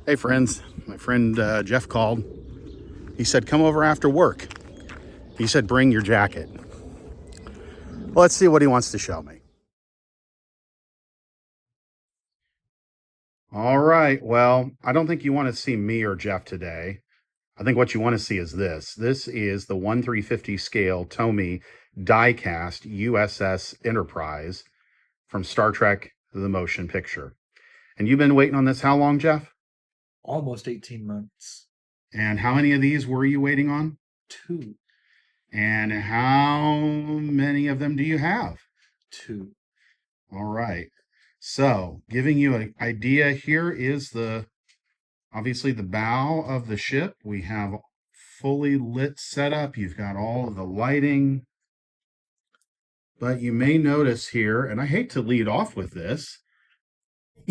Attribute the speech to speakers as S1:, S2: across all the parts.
S1: Hey friends, my friend Jeff called. He said, come over after work. He said, bring your jacket. Well, let's see what he wants to show me. All right, well, I don't think you want to see me or Jeff today. I think what you want to see is this. This is the 1/350 scale TOMY die-cast U.S.S. Enterprise from Star Trek The Motion Picture. And you've been waiting on this how long, Jeff?
S2: Almost 18 months.
S1: And how many of these were you waiting on?
S2: 2.
S1: And how many of them do you have?
S2: 2.
S1: All right. So, giving you an idea, here is obviously the bow of the ship. We have fully lit setup. You've got all of the lighting. But you may notice here, and I hate to lead off with this,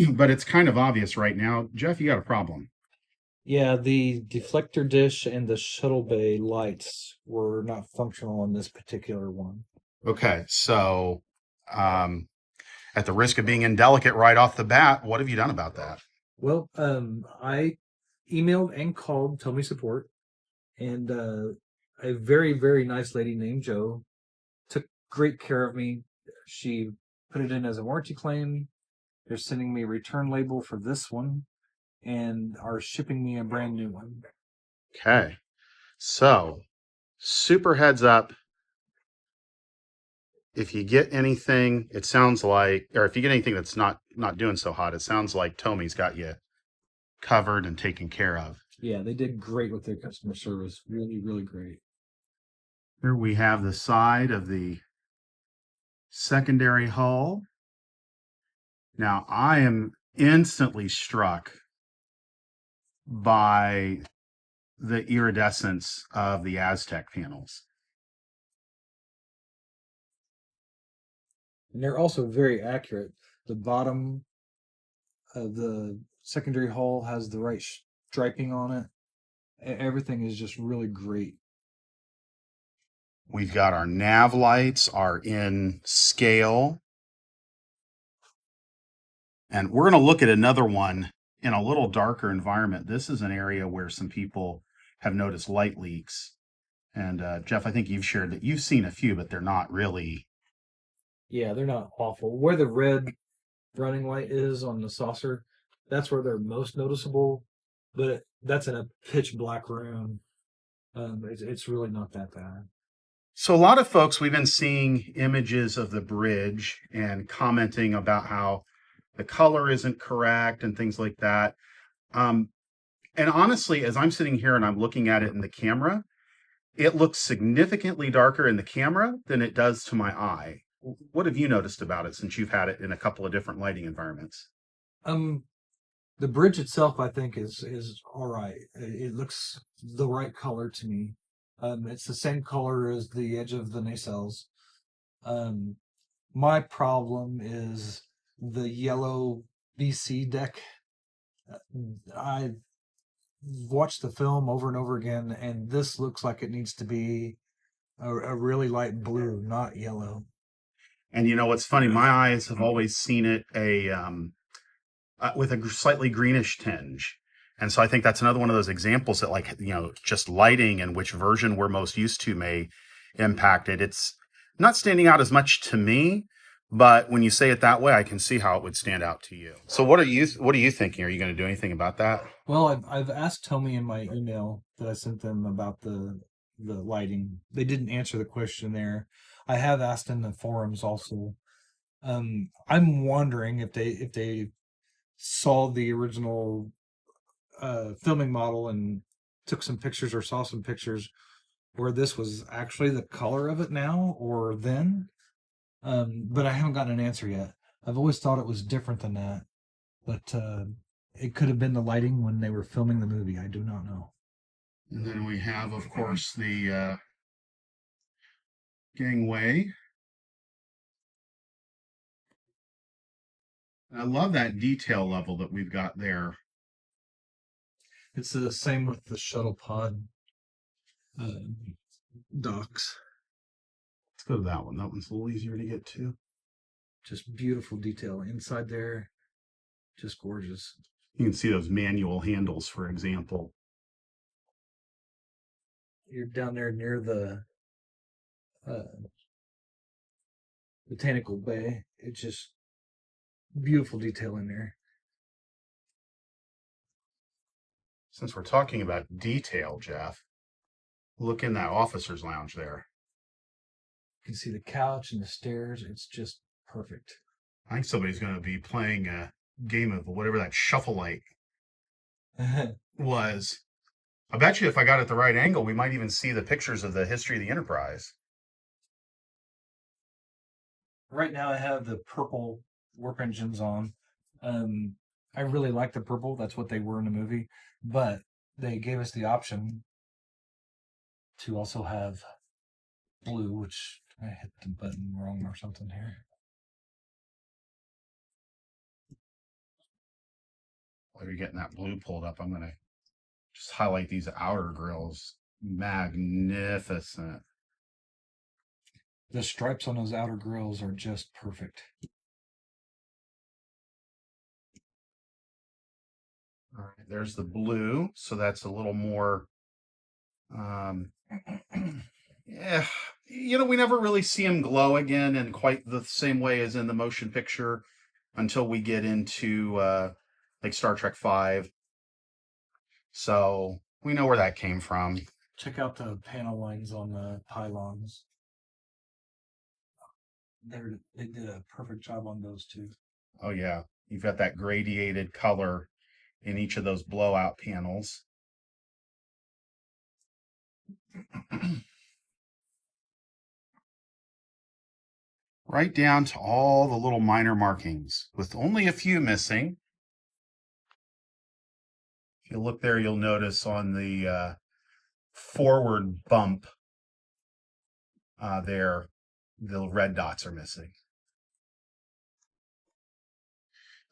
S1: but it's kind of obvious right now. Jeff, you got a problem.
S2: Yeah, the deflector dish and the shuttle bay lights were not functional on this particular one.
S1: Okay, so at the risk of being indelicate right off the bat, what have you done about that?
S2: Well, I emailed and called TOMY support, and a very, very nice lady named Jo took great care of me. She put it in as a warranty claim. They're sending me a return label for this one and are shipping me a brand new one.
S1: Okay, so super heads up. If you get anything, it sounds like, or if you get anything that's not doing so hot, it sounds like Tomy's got you covered and taken care of.
S2: Yeah, they did great with their customer service. Really, really great.
S1: Here we have the side of the secondary hull. Now, I am instantly struck by the iridescence of the Aztec panels.
S2: And they're also very accurate. The bottom of the secondary hull has the right striping on it. Everything is just really great.
S1: We've got our nav lights are in scale. And we're going to look at another one in a little darker environment. This is an area where some people have noticed light leaks. And Jeff, I think you've shared that you've seen a few, but they're not really.
S2: Yeah, they're not awful. Where the red running light is on the saucer, that's where they're most noticeable. But that's in a pitch black room. It's really not that bad.
S1: So a lot of folks, we've been seeing images of the bridge and commenting about how the color isn't correct and things like that. And honestly, as I'm sitting here and I'm looking at it in the camera, it looks significantly darker in the camera than it does to my eye. What have you noticed about it since you've had it in a couple of different lighting environments?
S2: The bridge itself, I think, is all right. It looks the right color to me. It's the same color as the edge of the nacelles. My problem is the yellow BC deck. I watched the film over and over again, and this looks like it needs to be a really light blue, not yellow.
S1: And you know what's funny? My eyes have always seen it with a slightly greenish tinge. And so I think that's another one of those examples that, like, just lighting and which version we're most used to may impact it. It's not standing out as much to me, but when you say it that way, I can see how it would stand out to you. So what are you thinking? Are you going to do anything about that?
S2: Well, I've asked TOMY in my email that I sent them about the lighting. They didn't answer the question there. I have asked in the forums also. I'm wondering if they saw the original filming model and took some pictures or saw some pictures where this was actually the color of it now or then. But I haven't gotten an answer yet. I've always thought it was different than that, but it could have been the lighting when they were filming the movie. I do not know.
S1: And then we have, of course, the gangway. I love that detail level that we've got there.
S2: It's the same with the shuttle pod docks.
S1: Let's go to that one. That one's a little easier to get to.
S2: Just beautiful detail inside there. Just gorgeous.
S1: You can see those manual handles, for example.
S2: You're down there near the botanical bay. It's just beautiful detail in there.
S1: Since we're talking about detail, Jeff, look in that officer's lounge there.
S2: You can see the couch and the stairs. It's just perfect.
S1: I think somebody's going to be playing a game of whatever that shuffle light was. I bet you if I got it the right angle, we might even see the pictures of the history of the Enterprise.
S2: Right now I have the purple warp engines on. I really like the purple. That's what they were in the movie. But they gave us the option to also have blue, which I hit the button wrong or something here.
S1: While you're getting that blue pulled up, I'm going to just highlight these outer grills. Magnificent.
S2: The stripes on those outer grills are just perfect.
S1: All right, there's the blue, so that's a little more. Yeah, we never really see him glow again in quite the same way as in the motion picture until we get into like Star Trek V. So we know where that came from.
S2: Check out the panel lines on the pylons. They did a perfect job on those too.
S1: Oh yeah, you've got that gradiated color in each of those blowout panels. Right down to all the little minor markings, with only a few missing. If you look there, you'll notice on the forward bump there, the red dots are missing.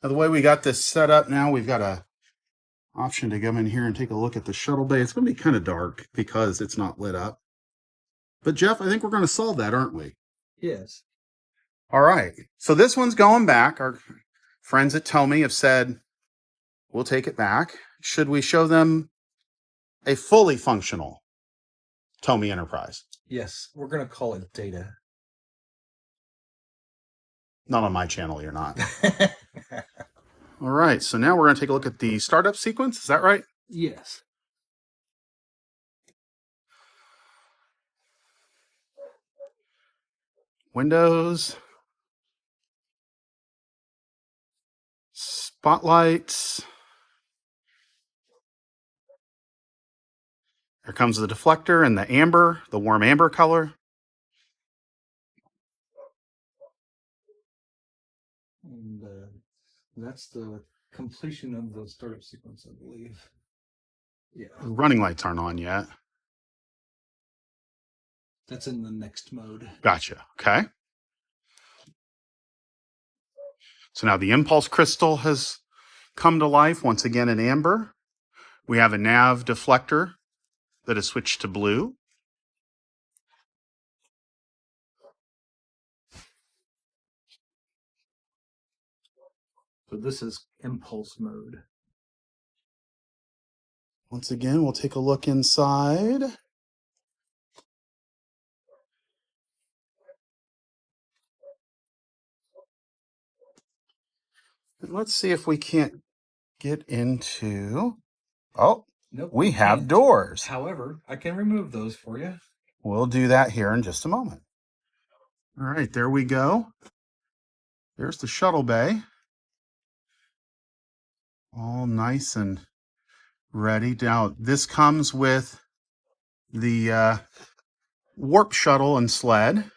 S1: Now, the way we got this set up now, we've got a option to come in here and take a look at the shuttle bay. It's going to be kind of dark because it's not lit up. But Jeff, I think we're going to solve that, aren't we?
S2: Yes.
S1: All right. So this one's going back. Our friends at TOMY have said, we'll take it back. Should we show them a fully functional TOMY Enterprise?
S2: Yes. We're going to call it Data.
S1: Not on my channel, you're not. All right. So now we're going to take a look at the startup sequence. Is that right?
S2: Yes.
S1: Windows. Spotlights. Here comes the deflector and the amber, the warm amber color.
S2: And that's the completion of the startup sequence, I believe. Yeah.
S1: The running lights aren't on yet.
S2: That's in the next mode.
S1: Gotcha. Okay. So now the impulse crystal has come to life once again in amber. We have a nav deflector that has switched to blue.
S2: So this is impulse mode.
S1: Once again, we'll take a look inside. And let's see if we can't get into... Oh,
S2: Nope,
S1: we have
S2: can't.
S1: doors.
S2: However, I can remove those for you.
S1: We'll do that here in just a moment. All right, there we go. There's the shuttle bay. All nice and ready. Now, this comes with the warp shuttle and sled.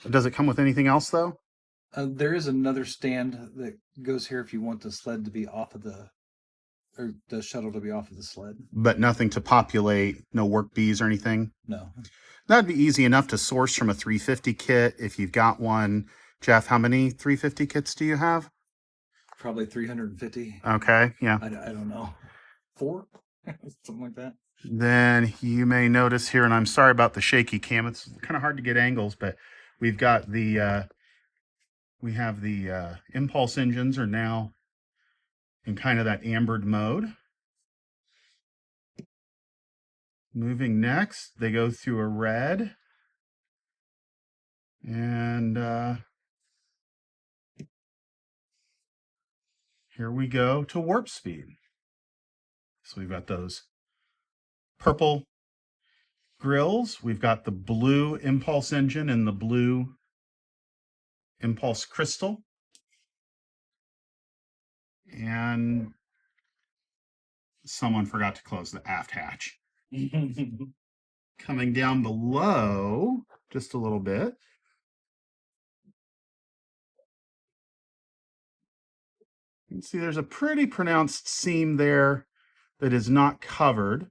S1: Does it come with anything else, though?
S2: There is another stand that goes here if you want the sled to be off of or the shuttle to be off of the sled.
S1: But nothing to populate, no work bees or anything?
S2: No.
S1: That'd be easy enough to source from a 350 kit if you've got one. Jeff, how many 350 kits do you have?
S2: Probably 350.
S1: Okay, yeah.
S2: I don't know. 4? Something like that.
S1: Then you may notice here, and I'm sorry about the shaky cam. It's kind of hard to get angles, but we've got the... we have the impulse engines are now in kind of that ambered mode. Moving next, they go through a red. And here we go to warp speed. So we've got those purple grills. We've got the blue impulse engine and the blue impulse crystal. And someone forgot to close the aft hatch. Coming down below just a little bit. You can see there's a pretty pronounced seam there that is not covered,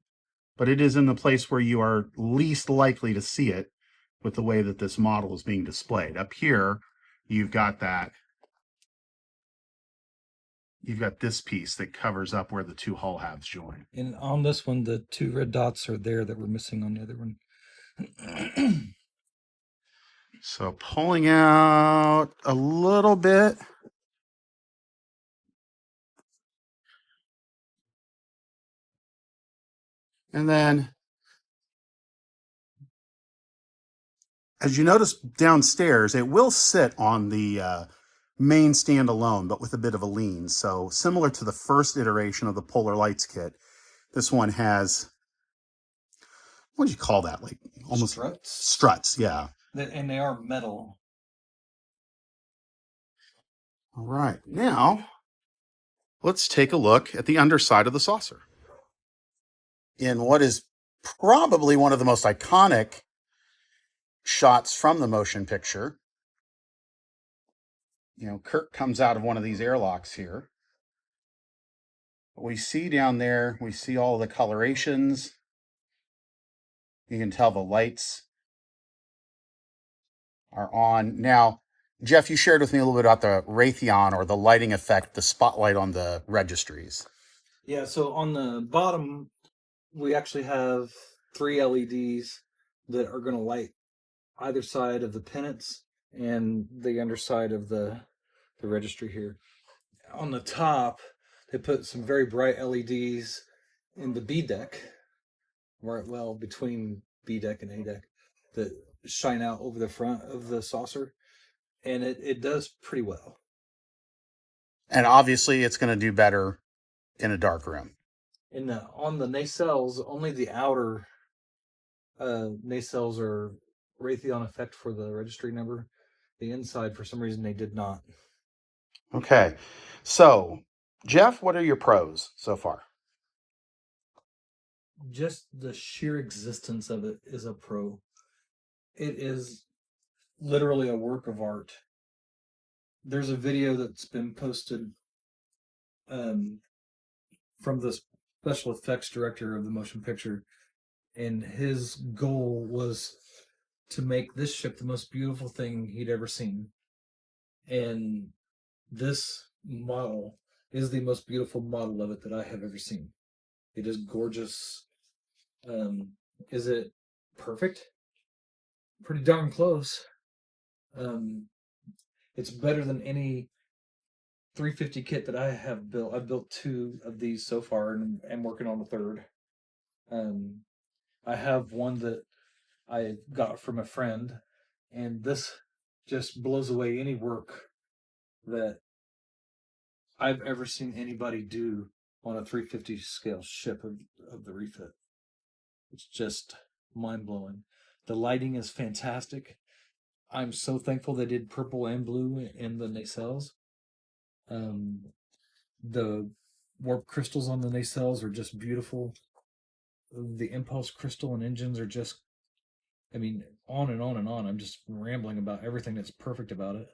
S1: but it is in the place where you are least likely to see it with the way that this model is being displayed. Up here, you've got this piece that covers up where the two hull halves join.
S2: And on this one, the two red dots are there that were missing on the other one.
S1: So pulling out a little bit. And then, as you notice downstairs, it will sit on the main stand alone, but with a bit of a lean. So similar to the first iteration of the Polar Lights kit, this one has, what do you call that? Like almost struts, yeah.
S2: And they are metal.
S1: All right, now let's take a look at the underside of the saucer. In what is probably one of the most iconic shots from the motion picture, Kirk comes out of one of these airlocks here. We see down there, we see all the colorations. You can tell the lights are on. Now, Jeff, you shared with me a little bit about the Raytheon, or the lighting effect, the spotlight on the registries.
S2: Yeah, so on the bottom, we actually have 3 LEDs that are going to light either side of the pennants and the underside of the registry here. On the top, they put some very bright LEDs in the B deck, right, well, between B deck and A deck, that shine out over the front of the saucer, and it does pretty well.
S1: And obviously, it's going to do better in a dark room.
S2: On the nacelles, only the outer nacelles are Raytheon effect for the registry number. The inside, for some reason, they did not.
S1: Okay, so Jeff, what are your pros so far?
S2: Just the sheer existence of it is a pro. It is literally a work of art. There's a video that's been posted from the special effects director of the motion picture, and his goal was to make this ship the most beautiful thing he'd ever seen. And this model is the most beautiful model of it that I have ever seen. It is gorgeous. Is it perfect? Pretty darn close. It's better than any 350 kit that I have built. I've built 2 of these so far, and I'm working on the 3rd. I have one that I got from a friend, and this just blows away any work that I've ever seen anybody do on a 350 scale ship of the Refit. It's just mind-blowing. The lighting is fantastic. I'm so thankful they did purple and blue in the nacelles. The warp crystals on the nacelles are just beautiful. The impulse crystal and engines are just, on and on and on. I'm just rambling about everything that's perfect about it.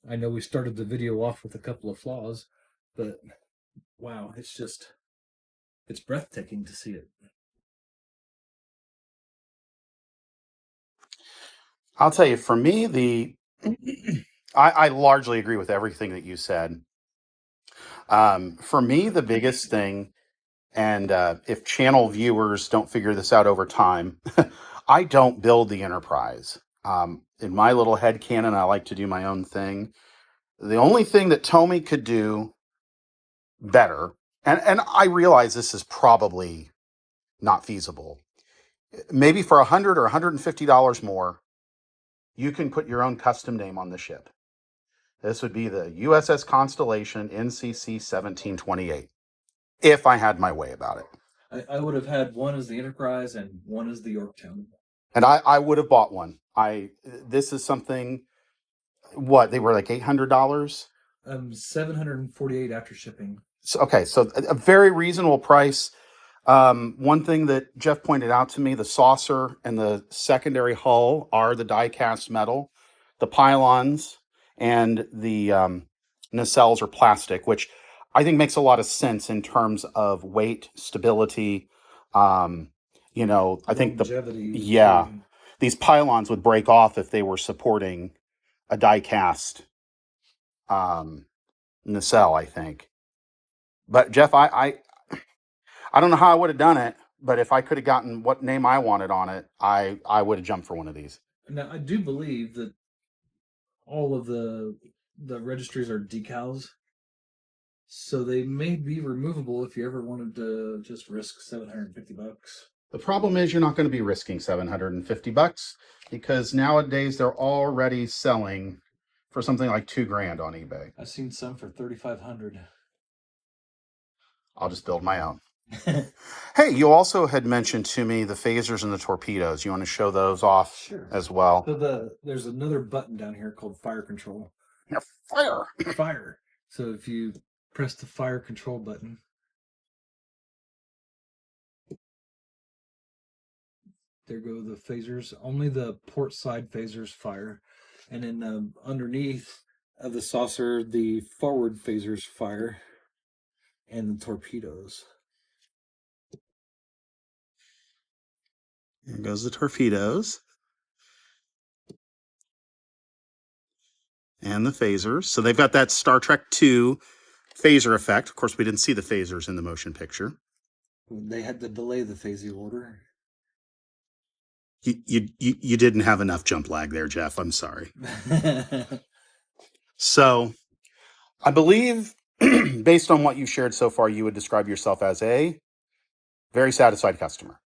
S2: I know we started the video off with a couple of flaws, but wow, it's breathtaking to see it.
S1: I'll tell you, for me, I largely agree with everything that you said. For me, the biggest thing, and if channel viewers don't figure this out over time, I don't build the Enterprise. In my little headcanon, I like to do my own thing. The only thing that TOMY could do better, and I realize this is probably not feasible. Maybe for $100 or $150 more, you can put your own custom name on the ship. This would be the U.S.S. Constellation NCC 1728, if I had my way about it.
S2: I would have had one as the Enterprise and one as the Yorktown.
S1: And I would have bought one. This is something, what, they were like $800?
S2: 748 after shipping.
S1: So, okay, so a very reasonable price. One thing that Jeff pointed out to me, the saucer and the secondary hull are the die-cast metal. The pylons and the nacelles are plastic, which I think makes a lot of sense in terms of weight, stability. I think
S2: longevity.
S1: these pylons would break off if they were supporting a die-cast nacelle, I think. But Jeff, I don't know how I would have done it, but if I could have gotten what name I wanted on it, I would have jumped for one of these.
S2: Now, I do believe that all of the registries are decals, so they may be removable if you ever wanted to just risk $750.
S1: The problem is you're not going to be risking $750 because nowadays they're already selling for something like $2,000 on eBay.
S2: I've seen some for $3,500.
S1: I'll just build my own. Hey, you also had mentioned to me the phasers and the torpedoes. You want to show those off as well?
S2: So there's another button down here called fire control.
S1: Yeah, fire.
S2: Fire. So if you press the fire control button, there go the phasers. Only the port side phasers fire. And then underneath of the saucer, the forward phasers fire. And the torpedoes.
S1: There goes the torpedoes. And the phasers. So they've got that Star Trek II phaser effect. Of course, we didn't see the phasers in the motion picture.
S2: They had to delay the phasing order.
S1: You didn't have enough jump lag there, Jeff. I'm sorry. So I believe, based on what you've shared so far, you would describe yourself as a very satisfied customer.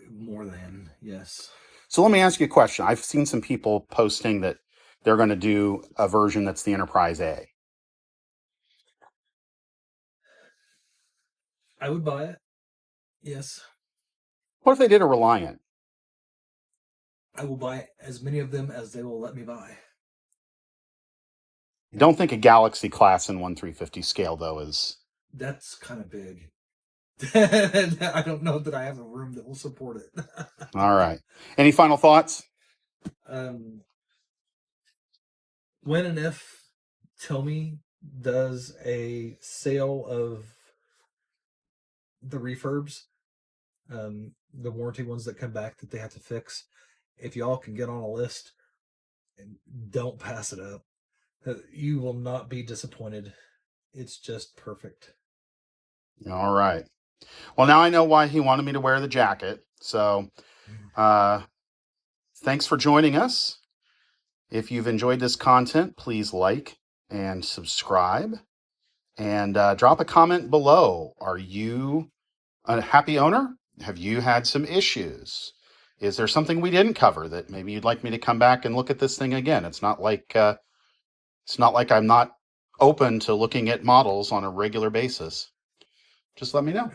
S2: More than, yes.
S1: So let me ask you a question. I've seen some people posting that they're going to do a version that's the Enterprise A.
S2: I would buy it. Yes.
S1: What if they did a Reliant?
S2: I will buy as many of them as they will let me buy.
S1: I don't think a Galaxy class in 1/350 scale, though, is...
S2: That's kind of big. I don't know that I have a room that will support it.
S1: All right. Any final thoughts?
S2: When and if TOMY does a sale of the refurbs, the warranty ones that come back that they have to fix, if y'all can get on a list and don't pass it up, you will not be disappointed. It's just perfect.
S1: All right. Well, now I know why he wanted me to wear the jacket. So thanks for joining us. If you've enjoyed this content, please like and subscribe and drop a comment below. Are you a happy owner? Have you had some issues? Is there something we didn't cover that maybe you'd like me to come back and look at this thing again? It's not like I'm not open to looking at models on a regular basis. Just let me know.